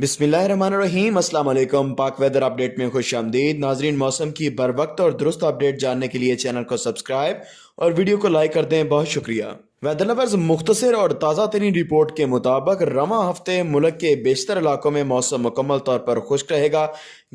बिस्मिल्लाहिर्रहमानिर्रहीम। अस्सलाम वालेकुम। पाक वेदर अपडेट में खुश आमदीद। नाजरीन, मौसम की बर वक्त और दुरुस्त अपडेट जानने के लिए चैनल को सब्सक्राइब और वीडियो को लाइक कर दें। बहुत शुक्रिया। वेदर लवर्स, मुख्तसर और ताज़ा तरीन रिपोर्ट के मुताबिक रवां हफ्ते मुल्क के बेशतर इलाकों में मौसम मुकम्मल तौर पर खुश्क रहेगा।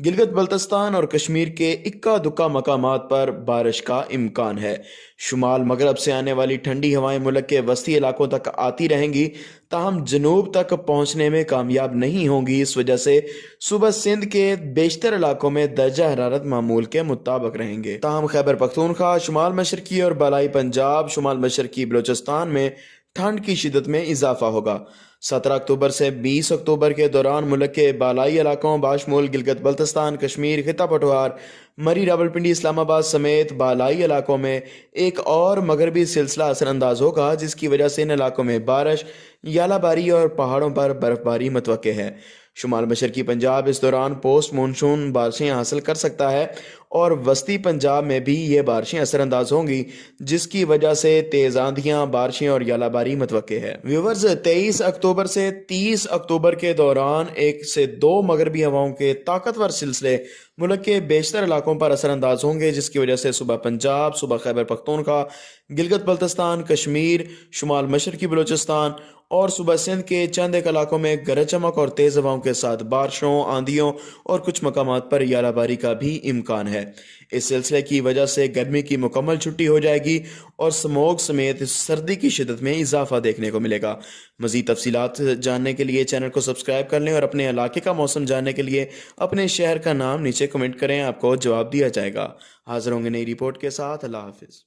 गिलगित बल्तिस्तान और कश्मीर के इक्का दुक्का मकामात पर बारिश का इम्कान है। शुमाल मगरब से आने वाली ठंडी हवाएं मुल्क के वस्ती इलाकों तक आती रहेंगी, ताहम जनूब तक पहुंचने में कामयाब नहीं होंगी। इस वजह से सुबह सिंध के बेशतर इलाकों में दर्जा हरारत मामूल के मुताबिक रहेंगे। ताहम खैबर पख्तूनख्वा, शुमाल मशरकी और बालाई पंजाब, शुमाल मशरकी बलोचिस्तान में ठंड की शिदत में इजाफा होगा। 17 अक्टूबर से 20 अक्टूबर के दौरान मुल्क के बालाई इलाकों बाशमूल गिलगित बल्तिस्तान, कश्मीर, खिता पटवार, मरी, रावलपिंडी, इस्लामाबाद समेत बालाई इलाकों में एक और मगरबी सिलसिला असरअंदाज होगा, जिसकी वजह से इन इलाकों में बारिश, यालाबारी और पहाड़ों पर बर्फबारी मुतवक्के है। शुमाल मशरकी पंजाब इस दौरान पोस्ट मानसून बारिशें हासिल कर सकता है और वस्ती पंजाब में भी ये बारिशें असरअंदाज होंगी, जिसकी वजह से तेज आंधियां, बारिशें और यालाबारी मुतवक्के है। व्यूवर्स, 23 अक्टूबर से 30 अक्टूबर के दौरान 1 से 2 मगरबी हवाओं के ताकतवर सिलसिले मुल्क के बेशतर इलाकों पर असरअंदाज होंगे, जिसकी वजह से सुबह पंजाब, सुबह खैबर पख्तूनख्वा, गिलगित बल्तिस्तान, कश्मीर, शुमाल मशरकी बलोचिस्तान और सुबह सिंध के चंद एक इलाकों में गरज चमक और तेज हवाओं के साथ बारिशों, आंधियों और कुछ मकामात पर यालाबारी का भी इम्कान है। इस सिलसिले की वजह से गर्मी की मुकम्मल छुट्टी हो जाएगी और स्मोग समेत सर्दी की शिदत में इजाफा देखने को मिलेगा। मज़ीद तफसीलात जानने के लिए चैनल को सब्सक्राइब कर लें और अपने इलाके का मौसम जानने के लिए अपने शहर का नाम नीचे कमेंट करें, आपको जवाब दिया जाएगा। हाजिर होंगे नई रिपोर्ट के साथ। अल्लाह हाफिज़।